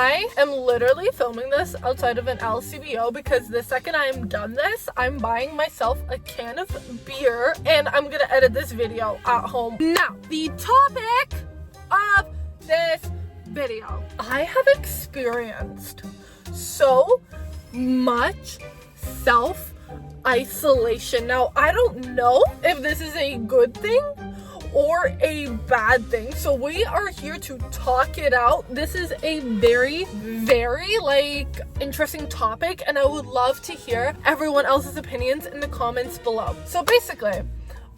I am literally filming this outside of an LCBO because the second I am done this, I'm buying myself a can of beer and I'm gonna edit this video at home. Now, the topic of this video. I have experienced so much self-isolation. Now, I don't know if this is a good thing or a bad thing, so we are here to talk it out. This is a very interesting topic, and I would love to hear everyone else's opinions in the comments below. So basically,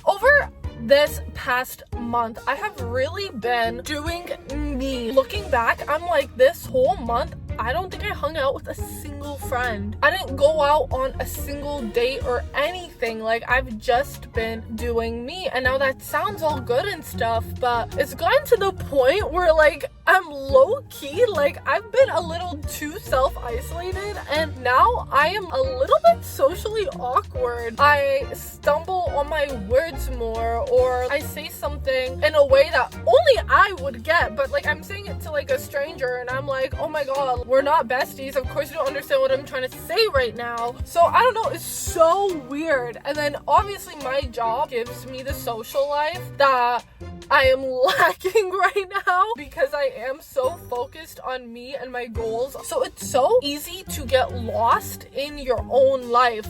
over this past month, I have really been doing me. Looking back, I'm like, this whole month I don't think I hung out with a single friend. I didn't go out on a single date or anything. Like, I've just been doing me. And now that sounds all good and stuff, but it's gotten to the point where, like, I'm low-key, like, I've been a little too self-isolated, and now I am a little bit socially awkward. I stumble on my words more, or I say something in a way that only I would get, but, like, I'm saying it to, like, a stranger, and I'm like, oh my god, we're not besties. Of course you don't understand what I'm trying to say right now. So, I don't know, it's so weird. And then, obviously, my job gives me the social life that I am lacking right now because I am so focused on me and my goals. So it's so easy to get lost in your own life.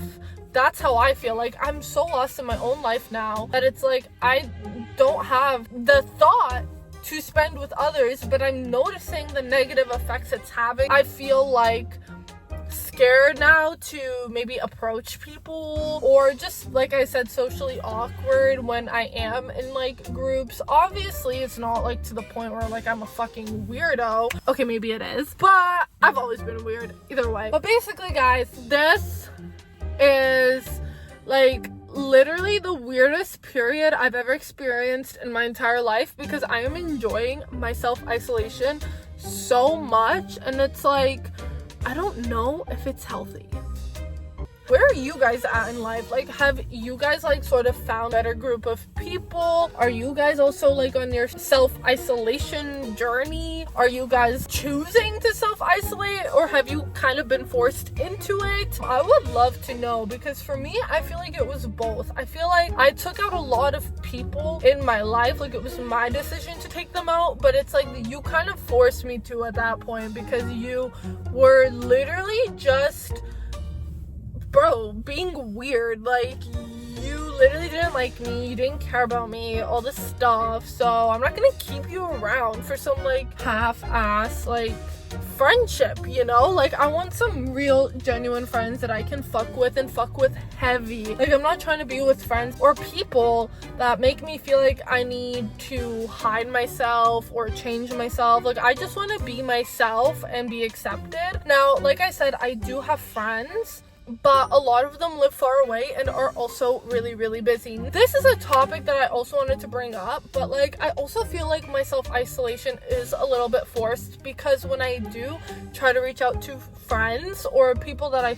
That's how I feel. Like, I'm so lost in my own life now that it's like I don't have the thought to spend with others, but I'm noticing the negative effects it's having. I feel like scared now to maybe approach people, or just, like I said, socially awkward when I am in, like, groups. Obviously it's not, like, to the point where, like, I'm a fucking weirdo. Okay, maybe it is, but I've always been weird either way. But basically, guys, this is, like, literally the weirdest period I've ever experienced in my entire life, because I am enjoying my self-isolation so much, and it's like, I don't know if it's healthy. Where are you guys at in life? Like, have you guys, like, sort of found a better group of people? Are you guys also, like, on your self-isolation journey? Are you guys choosing to self-isolate, or have you kind of been forced into it? I would love to know, because for me, I feel like it was both. I feel like I took out a lot of people in my life. Like, it was my decision to take them out, but it's like you kind of forced me to at that point, because you were literally just, bro, being weird. Like, you literally didn't like me, you didn't care about me, all this stuff. So I'm not gonna keep you around for some, like, half-ass, like, friendship, you know? Like, I want some real genuine friends that I can fuck with, and fuck with heavy. Like, I'm not trying to be with friends or people that make me feel like I need to hide myself or change myself. Like, I just want to be myself and be accepted. Now, like I said, I do have friends, but a lot of them live far away and are also really busy. This is a topic that I also wanted to bring up, but, like, I also feel like my self-isolation is a little bit forced, because when I do try to reach out to friends or people that I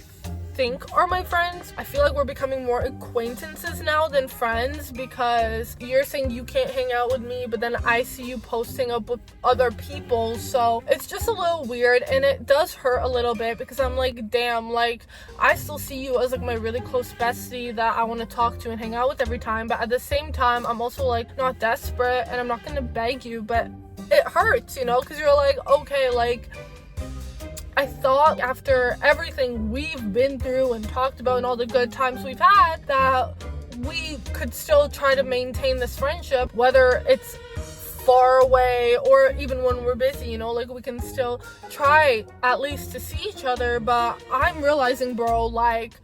think are my friends, I feel like we're becoming more acquaintances now than friends, because you're saying you can't hang out with me, but then I see you posting up with other people. So it's just a little weird, and it does hurt a little bit, because I'm like, damn, like, I still see you as, like, my really close bestie that I want to talk to and hang out with every time, but at the same time, I'm also, like, not desperate, and I'm not gonna beg you, but it hurts, you know, because you're like, okay, like, I thought after everything we've been through and talked about and all the good times we've had, that we could still try to maintain this friendship, whether it's far away or even when we're busy, you know? Like, we can still try at least to see each other. But I'm realizing, bro, like,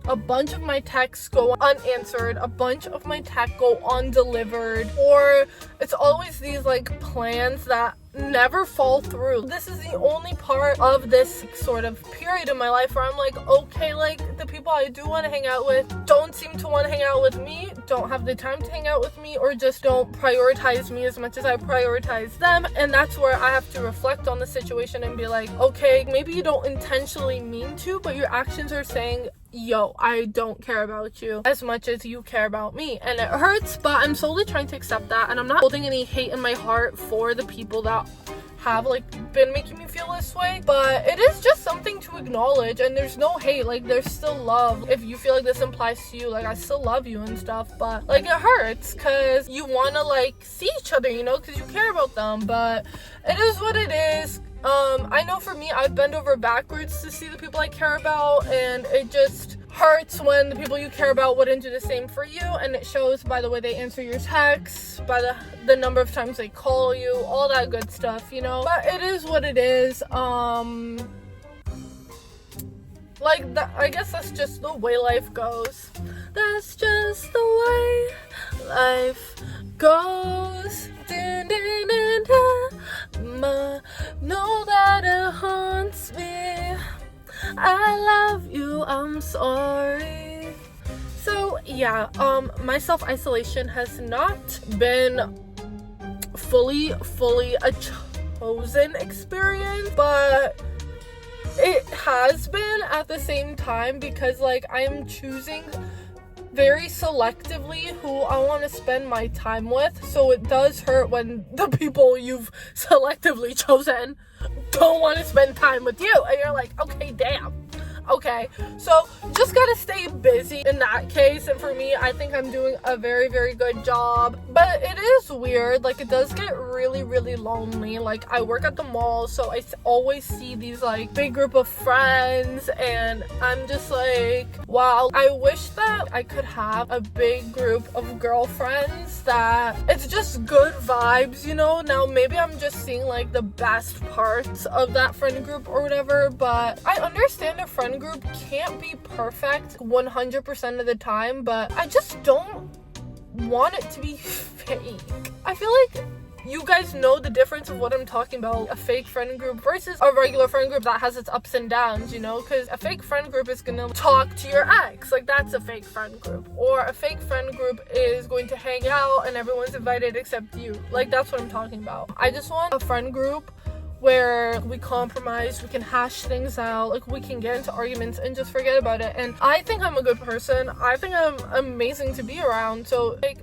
a bunch of my texts go unanswered, a bunch of my text go undelivered, or it's always these, like, plans that never fall through. This is the only part of this sort of period in my life where I'm like, okay, like, the people I do want to hang out with don't seem to want to hang out with me, don't have the time to hang out with me, or just don't prioritize me as much as I prioritize them. And that's where I have to reflect on the situation and be like, okay, maybe you don't intentionally mean to, but your actions are saying, yo, I don't care about you as much as you care about me. And it hurts, but I'm slowly trying to accept that, and I'm not holding any hate in my heart for the people that have like been making me feel this way, but it is just something to acknowledge, and there's no hate. Like, there's still love. If you feel like this implies to you, like, I still love you and stuff, but like, it hurts because you want to like see each other, you know, because you care about them. But it is what it is. I know for me, I'd bend over backwards to see the people I care about, and it just hurts when the people you care about wouldn't do the same for you, and it shows by the way they answer your texts, by the number of times they call you, all that good stuff, you know. But it is what it is. Like, that, I guess that's just the way life goes. That's just the way life goes. Dun, dun, dun, dun. Know that it haunts me. I love you, I'm sorry. So yeah, my self-isolation has not been fully a chosen experience, but it has been at the same time, because like, I am choosing very selectively who I want to spend my time with. So it does hurt when the people you've selectively chosen don't want to spend time with you, and you're like, okay, damn. Okay, so just gotta stay busy in that case. And for me, I think I'm doing a very good job, but it is weird. Like, it does get really lonely. Like, I work at the mall, so I always see these like big group of friends, and I'm just like, wow, I wish that I could have a big group of girlfriends that it's just good vibes, you know. Now maybe I'm just seeing like the best parts of that friend group or whatever, but I understand a friend group can't be perfect 100% of the time, but I just don't want it to be fake. I feel like you guys know the difference of what I'm talking about, a fake friend group versus a regular friend group that has its ups and downs, you know, because a fake friend group is gonna talk to your ex, like, that's a fake friend group. Or a fake friend group is going to hang out and everyone's invited except you. Like, that's what I'm talking about. I just want a friend group where we compromise, we can hash things out, like, we can get into arguments and just forget about it. And I think I'm a good person. I think I'm amazing to be around. So like,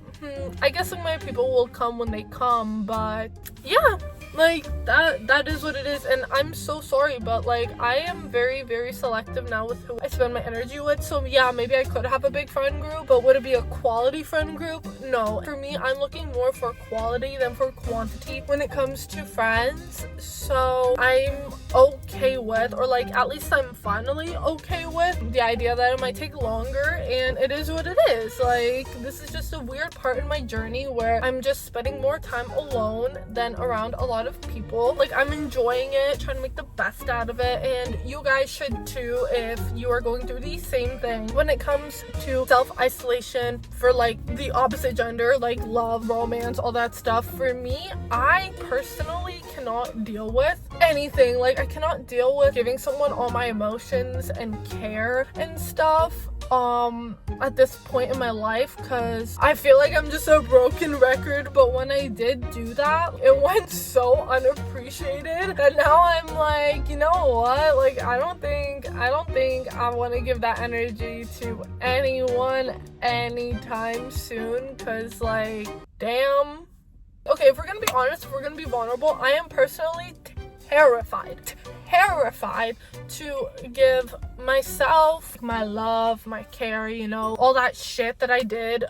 I guess like my people will come when they come, but yeah, like, that is what it is. And I'm so sorry, but like, I am very selective now with who I spend my energy with. So yeah, maybe I could have a big friend group, but would it be a quality friend group? No. For me, I'm looking more for quality than for quantity when it comes to friends. So I'm okay with, or like, at least I'm finally okay with the idea that it might take longer, and it is what it is. Like, this is just a weird part in my journey where I'm just spending more time alone than around a lot of people. Like, I'm enjoying it, trying to make the best out of it, and you guys should too if you are going through the same thing. When it comes to self-isolation for like the opposite gender, like love, romance, all that stuff, for me, I personally cannot deal with anything. Like, I cannot deal with giving someone all my emotions and care and stuff at this point in my life, because I feel like I'm just a broken record. But when I did do that, it went so unappreciated that now I'm like, you know what, like, I don't think I want to give that energy to anyone anytime soon, because like, damn. Okay, if we're gonna be honest, if we're gonna be vulnerable, I am personally terrified to give myself my love, my care, you know, all that shit that I did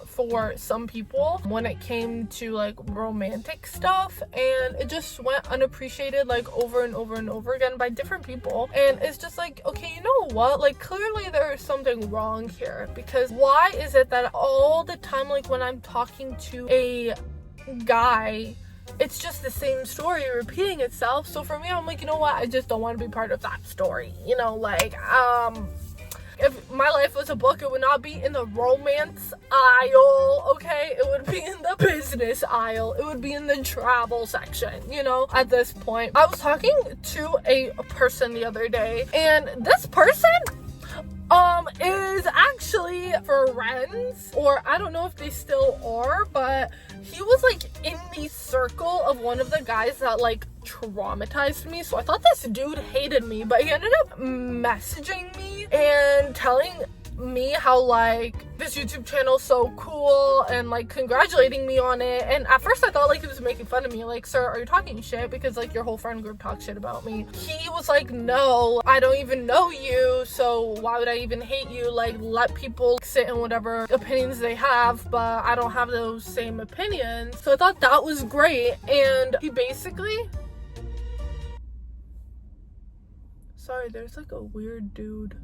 for some people when it came to like romantic stuff, and it just went unappreciated like over and over again by different people. And it's just like, okay, you know what, like, clearly there is something wrong here, because why is it that all the time, like, when I'm talking to a guy, it's just the same story repeating itself? So for me, I'm like, you know what, I just don't want to be part of that story, you know. Like, if my life was a book, it would not be in the romance aisle, okay? It would be in the business aisle. It would be in the travel section, you know, at this point. I was talking to a person the other day, and this person is actually friends, or I don't know if they still are, but he was like in the circle of one of the guys that like traumatized me. So I thought this dude hated me, but he ended up messaging me and telling me how like this YouTube channel is so cool and like congratulating me on it. And at first I thought like he was making fun of me, like, sir, are you talking shit because like your whole friend group talks shit about me? He was like, no, I don't even know you, so why would I even hate you? Like, let people sit in whatever opinions they have, but I don't have those same opinions. So I thought that was great. And he basically, sorry, there's like a weird dude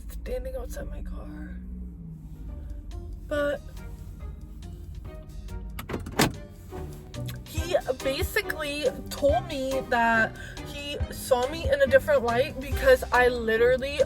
standing outside my car. But he basically told me that he saw me in a different light because I literally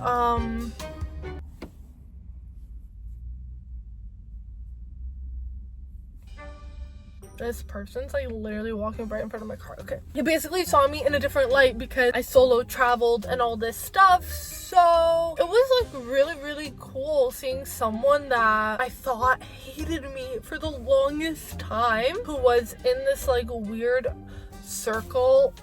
this person's like literally walking right in front of my car. Okay. He basically saw me in a different light because I solo traveled and all this stuff. So it was like really cool seeing someone that I thought hated me for the longest time, who was in this like weird circle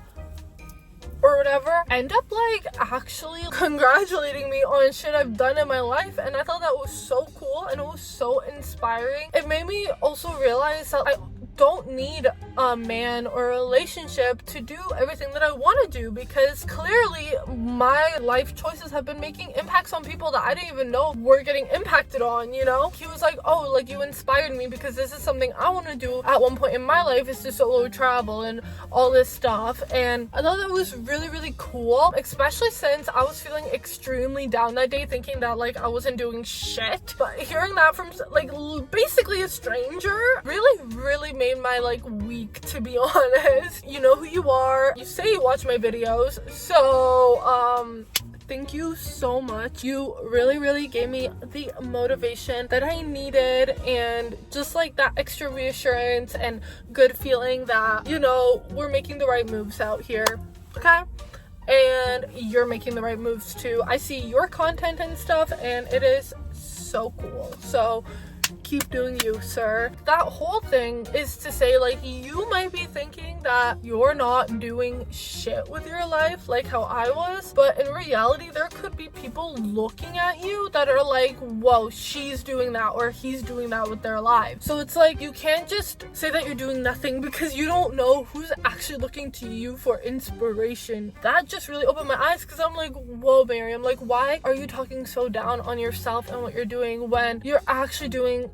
or whatever, end up like actually congratulating me on shit I've done in my life. And I thought that was so cool and it was so inspiring. It made me also realize that I don't need a man or a relationship to do everything that I want to do, because clearly my life choices have been making impacts on people that I didn't even know were getting impacted on, you know? He was like, oh, like you inspired me because this is something I want to do at one point in my life, is to solo travel and all this stuff. And I thought that was really cool, especially since I was feeling extremely down that day, thinking that like I wasn't doing shit. But hearing that from like basically a stranger really made my like week, to be honest. You know who you are, you say you watch my videos, so thank you so much. You really gave me the motivation that I needed, and just like that extra reassurance and good feeling that, you know, we're making the right moves out here, okay? And you're making the right moves too. I see your content and stuff and it is so cool. So keep doing you, sir. That whole thing is to say, like, you might be thinking that you're not doing shit with your life like how I was, but in reality there could be people looking at you that are like, whoa, she's doing that or he's doing that with their lives. So it's like, you can't just say that you're doing nothing because you don't know who's actually looking to you for inspiration. That just really opened my eyes, because I'm like, whoa, Miriam, like, why are you talking so down on yourself and what you're doing when you're actually doing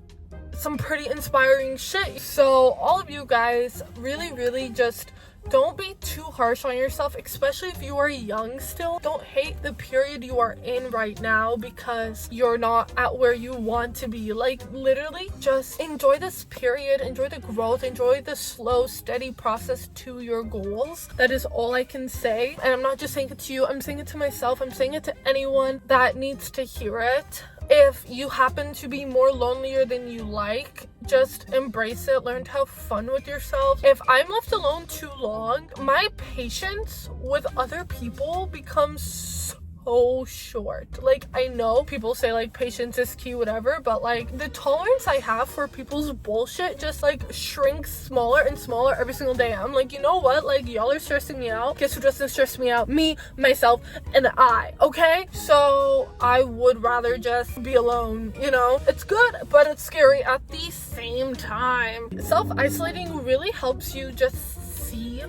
some pretty inspiring shit? So all of you guys, really just don't be too harsh on yourself, especially if you are young still. Don't hate the period you are in right now because you're not at where you want to be. Like, literally just enjoy this period, enjoy the growth, enjoy the slow, steady process to your goals. That is all I can say. And I'm not just saying it to you, I'm saying it to myself, I'm saying it to anyone that needs to hear it. If you happen to be more lonelier than you like, just embrace it. Learn to have fun with yourself. If I'm left alone too long, my patience with other people becomes so short. Like, I know people say like patience is key, whatever, but like the tolerance I have for people's bullshit just like shrinks smaller and smaller every single day. I'm like, you know what, like, y'all are stressing me out. Guess who doesn't stress me out? Me, myself, and I. Okay, so I would rather just be alone, you know? It's good, but it's scary at the same time. Self-isolating really helps you just see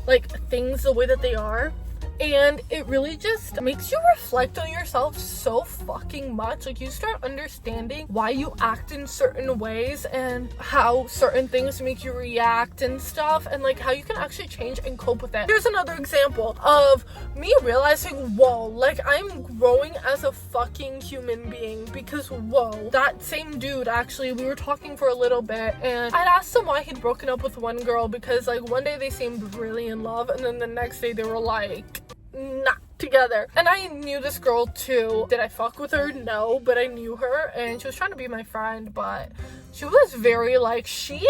like things the way that they are, and it really just makes you reflect on yourself so fucking much. Like, you start understanding why you act in certain ways and how certain things make you react and stuff, and like how you can actually change and cope with it. Here's another example of me realizing, whoa, like, I'm growing as a fucking human being, because whoa, that same dude, actually, we were talking for a little bit and I'd asked him why he'd broken up with one girl, because like one day they seemed really in love and then the next day they were like not together. And I knew this girl too. Did I fuck with her? No, but I knew her and she was trying to be my friend, but she was very like, she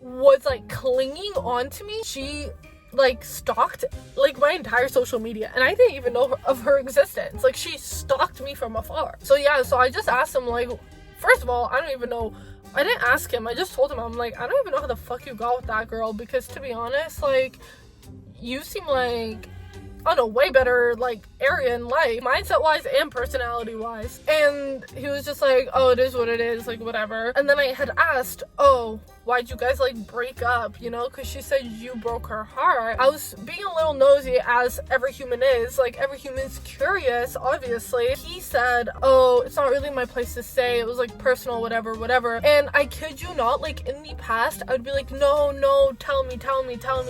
was like clinging on to me. She like stalked like my entire social media and I didn't even know of her existence. Like, she stalked me from afar. So yeah, so I just asked him, like, first of all, I don't even know, I didn't ask him, I just told him, I'm like, I don't even know how the fuck you got with that girl, because to be honest, like, you seem like on a way better like area in life, mindset wise and personality wise. And he was just like, oh, it is what it is, like whatever. And then I had asked, oh, why'd you guys like break up, you know, because she said you broke her heart. I was being a little nosy, as every human is, like every human's curious, obviously. He said, oh, it's not really my place to say, it was like personal, whatever. And I kid you not, like in the past I'd be like, no, tell me,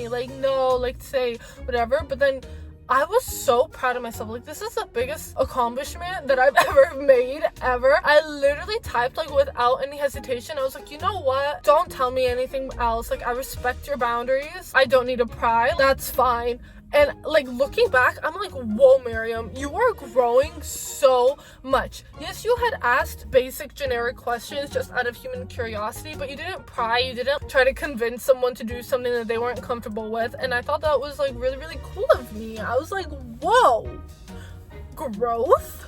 like no, like say whatever. But then I was so proud of myself. Like, this is the biggest accomplishment that I've ever made, ever. I literally typed, like, without any hesitation. I was like, you know what? Don't tell me anything else. Like, I respect your boundaries. I don't need to pry. That's fine. And, like, looking back, I'm like, whoa, Miriam, you are growing so much. Yes, you had asked basic generic questions just out of human curiosity, but you didn't pry. You didn't try to convince someone to do something that they weren't comfortable with. And I thought that was, like, really, really cool of me. I was like, whoa, growth?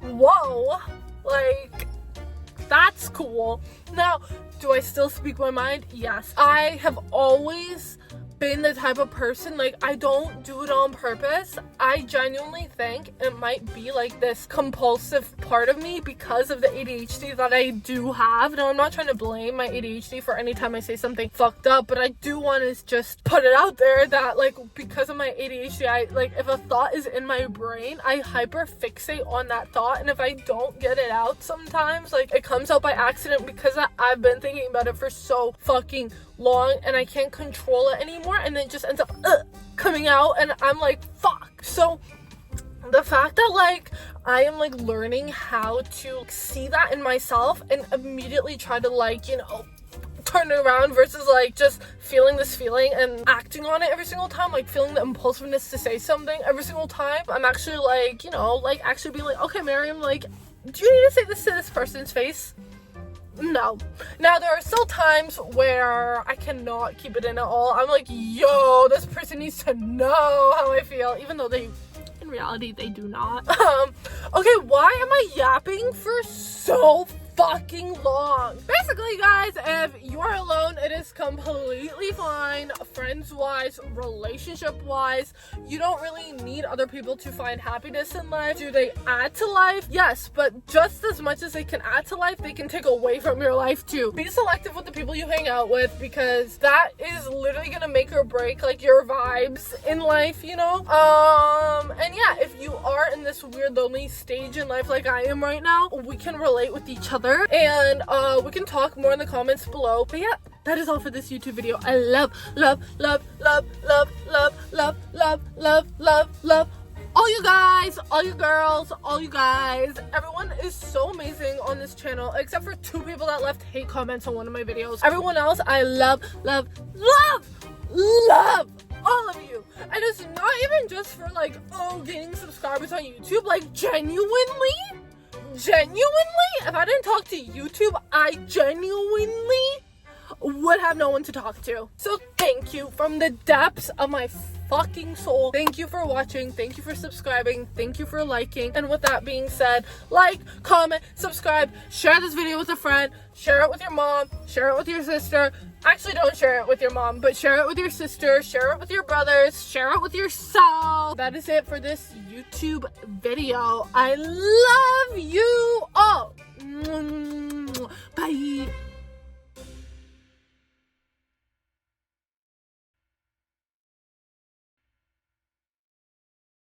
Whoa, like, that's cool. Now, do I still speak my mind? Yes. I have always been the type of person, like, I don't do it on purpose. I genuinely think it might be like this compulsive part of me because of the ADHD that I do have. Now, I'm not trying to blame my ADHD for any time I say something fucked up, but I do want to just put it out there that, like, because of my ADHD, I, like, if a thought is in my brain, I hyper fixate on that thought, and if I don't get it out sometimes, like, it comes out by accident because I've been thinking about it for so fucking long and I can't control it anymore, and then it just ends up coming out, and I'm like, fuck. So the fact that, like, I am, like, learning how to see that in myself and immediately try to, like, you know, turn it around versus, like, just feeling this feeling and acting on it every single time, like, feeling the impulsiveness to say something every single time, I'm actually, like, you know, like, actually being like, okay, Miriam, like, do you need to say this to this person's face? No. Now, there are still times where I cannot keep it in at all. I'm like, yo, this person needs to know how I feel, even though they, in reality, they do not. Okay, why am I yapping for so fucking long? Basically, guys, if you're alone, it is completely fine. Friends-wise, relationship-wise, you don't really need other people to find happiness in life. Do they add to life? Yes, but just as much as they can add to life, they can take away from your life too. Be selective with the people you hang out with, because that is literally gonna make or break, like, your vibes in life, you know? And yeah, if you are in this weird lonely stage in life like I am right now, we can relate with each other, and we can talk more in the comments below. But yeah, that is all for this YouTube video. I love all you guys, all you girls, all you guys. Everyone is so amazing on this channel, except for 2 people that left hate comments on one of my videos. Everyone else, I love all of you. And it's not even just for, like, oh, gaining subscribers on YouTube. Like, genuinely, if I didn't talk to YouTube, I genuinely would have no one to talk to. So thank you from the depths of my fucking soul. Thank you for watching. Thank you for subscribing. Thank you for liking. And with that being said, like, comment, subscribe, share this video with a friend, share it with your mom, share it with your sister. Actually, don't share it with your mom, but share it with your sister, share it with your brothers, share it with yourself. That is it for this YouTube video. I love you.